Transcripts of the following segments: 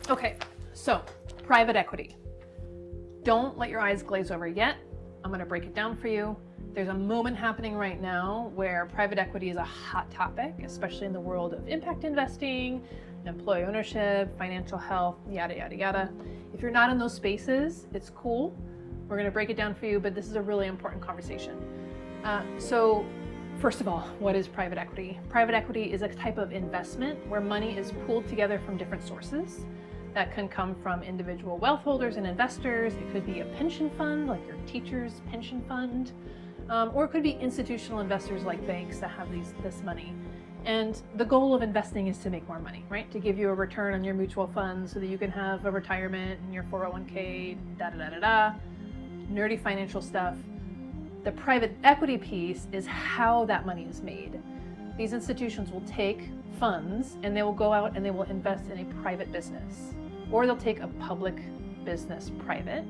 Okay, so private equity. Don't let your eyes glaze over yet. I'm going to break it down for you. There's a moment happening right now where private equity is a hot topic, especially in the world of impact investing, employee ownership, financial health, yada, yada, yada. If you're not in those spaces, it's cool. We're going to break it down for you, but this is a really important conversation. So first of all, what is private equity? Private equity is a type of investment where money is pooled together from different sources. That can come from individual wealth holders and investors. It could be a pension fund, like your teacher's pension fund, or it could be institutional investors like banks that have this money. And the goal of investing is to make more money, right? To give you a return on your mutual funds so that you can have a retirement and your 401k, da-da-da-da-da, nerdy financial stuff. The private equity piece is how that money is made. These institutions will take funds and they will go out and they will invest in a private business, or they'll take a public business private.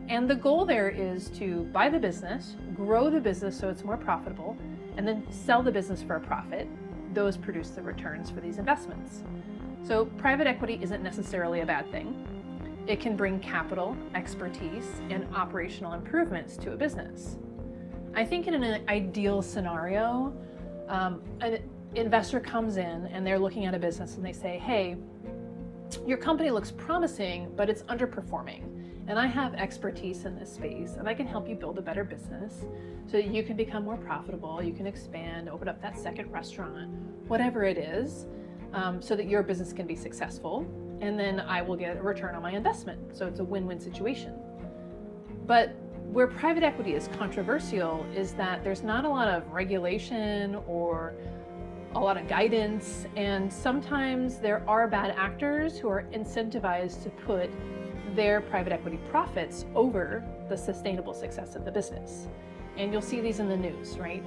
And the goal there is to buy the business, grow the business so it's more profitable, and then sell the business for a profit. Those produce the returns for these investments. So private equity isn't necessarily a bad thing. It can bring capital, expertise, and operational improvements to a business. I think in an ideal scenario, an investor comes in and they're looking at a business and they say, hey, your company looks promising, but it's underperforming. And I have expertise in this space and I can help you build a better business so that you can become more profitable, you can expand, open up that second restaurant, whatever it is, so that your business can be successful. And then I will get a return on my investment. So it's a win-win situation. But where private equity is controversial is that there's not a lot of regulation or a lot of guidance, and sometimes there are bad actors who are incentivized to put their private equity profits over the sustainable success of the business. And you'll see these in the news, right?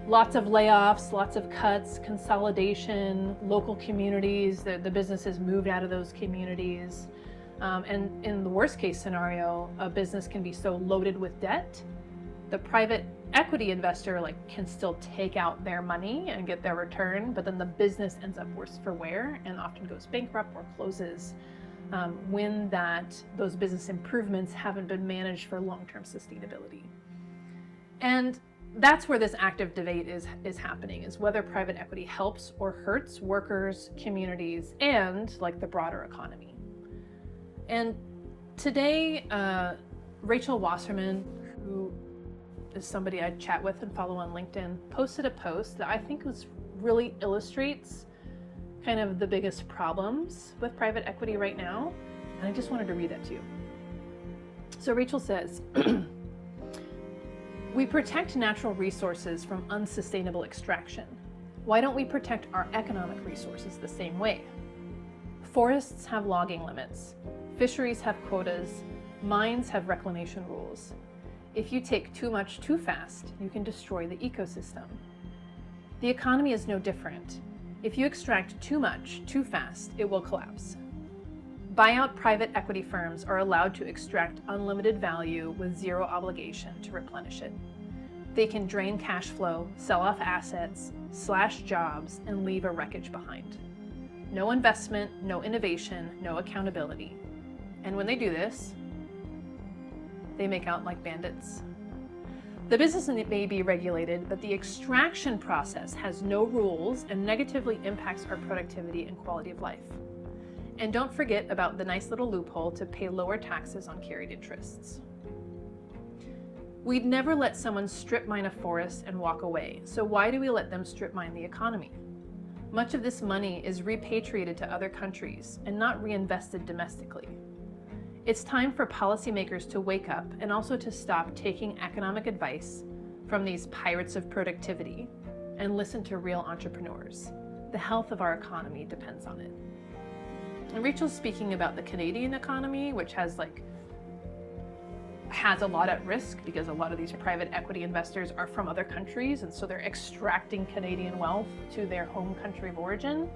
Lots of layoffs, lots of cuts, consolidation, local communities, the business has moved out of those communities. And in the worst case scenario, a business can be so loaded with debt, the private equity investor can still take out their money and get their return, but then the business ends up worse for wear and often goes bankrupt or closes when those business improvements haven't been managed for long-term sustainability. And that's where this active debate is happening, is whether private equity helps or hurts workers, communities, and the broader economy. And today, Rachel Wasserman, who is somebody I chat with and follow on LinkedIn, posted a post that I think really illustrates kind of the biggest problems with private equity right now. And I just wanted to read that to you. So Rachel says, we protect natural resources from unsustainable extraction. Why don't we protect our economic resources the same way? Forests have logging limits. Fisheries have quotas. Mines have reclamation rules. If you take too much too fast, you can destroy the ecosystem. The economy is no different. If you extract too much too fast, it will collapse. Buyout private equity firms are allowed to extract unlimited value with zero obligation to replenish it. They can drain cash flow, sell off assets, slash jobs, and leave a wreckage behind. No investment, no innovation, no accountability. And when they do this, they make out like bandits. The business may be regulated, but the extraction process has no rules and negatively impacts our productivity and quality of life. And don't forget about the nice little loophole to pay lower taxes on carried interests. We'd never let someone strip mine a forest and walk away, so why do we let them strip mine the economy? Much of this money is repatriated to other countries and not reinvested domestically. It's time for policymakers to wake up and also to stop taking economic advice from these pirates of productivity and listen to real entrepreneurs. The health of our economy depends on it. And Rachel's speaking about the Canadian economy, which has a lot at risk because a lot of these private equity investors are from other countries, and so they're extracting Canadian wealth to their home country of origin.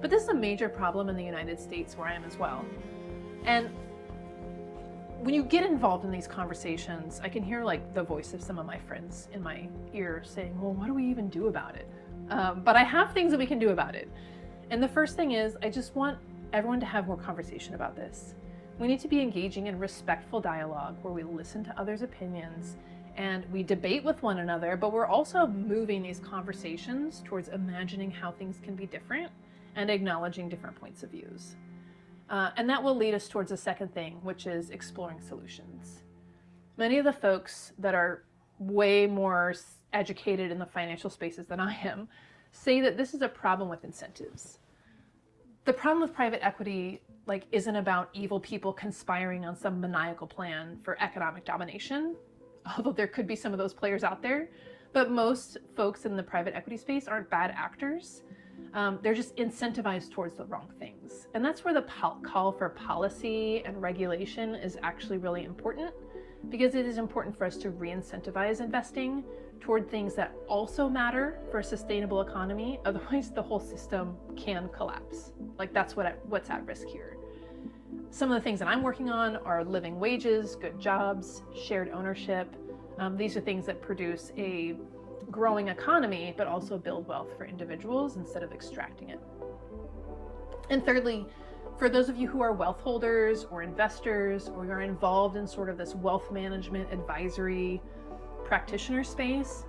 But this is a major problem in the United States, where I am as well. And when you get involved in these conversations, I can hear the voice of some of my friends in my ear saying, well, what do we even do about it? But I have things that we can do about it. And the first thing is, I just want everyone to have more conversation about this. We need to be engaging in respectful dialogue where we listen to others' opinions and we debate with one another, but we're also moving these conversations towards imagining how things can be different and acknowledging different points of views. And that will lead us towards the second thing, which is exploring solutions. Many of the folks that are way more educated in the financial spaces than I am say that this is a problem with incentives. The problem with private equity isn't about evil people conspiring on some maniacal plan for economic domination, although there could be some of those players out there. But most folks in the private equity space aren't bad actors. They're just incentivized towards the wrong things. And that's where the call for policy and regulation is actually really important, because it is important for us to re-incentivize investing toward things that also matter for a sustainable economy. Otherwise, the whole system can collapse. That's what's at risk here. Some of the things that I'm working on are living wages, good jobs, shared ownership. These are things that produce a growing economy, but also build wealth for individuals instead of extracting it. And thirdly, for those of you who are wealth holders or investors, or you're involved in sort of this wealth management advisory practitioner space,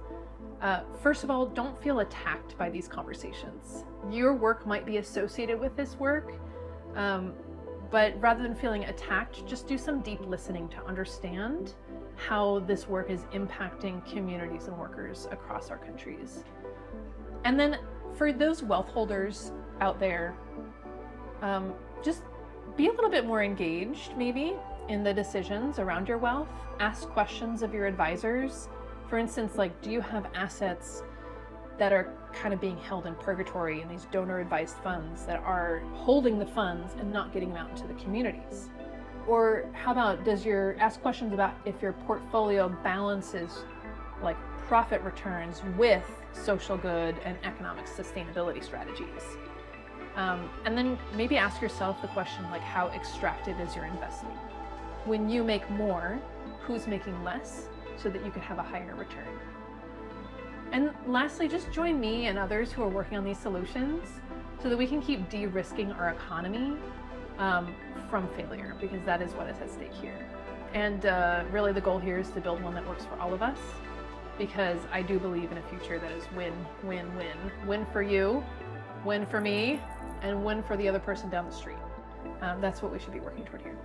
first of all, don't feel attacked by these conversations. Your work might be associated with this work, but rather than feeling attacked, just do some deep listening to understand how this work is impacting communities and workers across our countries. And then for those wealth holders out there, just be a little bit more engaged maybe in the decisions around your wealth. Ask questions of your advisors. For instance, do you have assets that are kind of being held in purgatory in these donor advised funds that are holding the funds and not getting them out into the communities? Or how about ask questions about if your portfolio balances profit returns with social good and economic sustainability strategies. And then maybe ask yourself the question, how extractive is your investing? When you make more, who's making less so that you can have a higher return? And lastly, just join me and others who are working on these solutions so that we can keep de-risking our economy from failure, because that is what is at stake here. And really the goal here is to build one that works for all of us, because I do believe in a future that is win, win, win. Win for you, win for me, and win for the other person down the street. That's what we should be working toward here.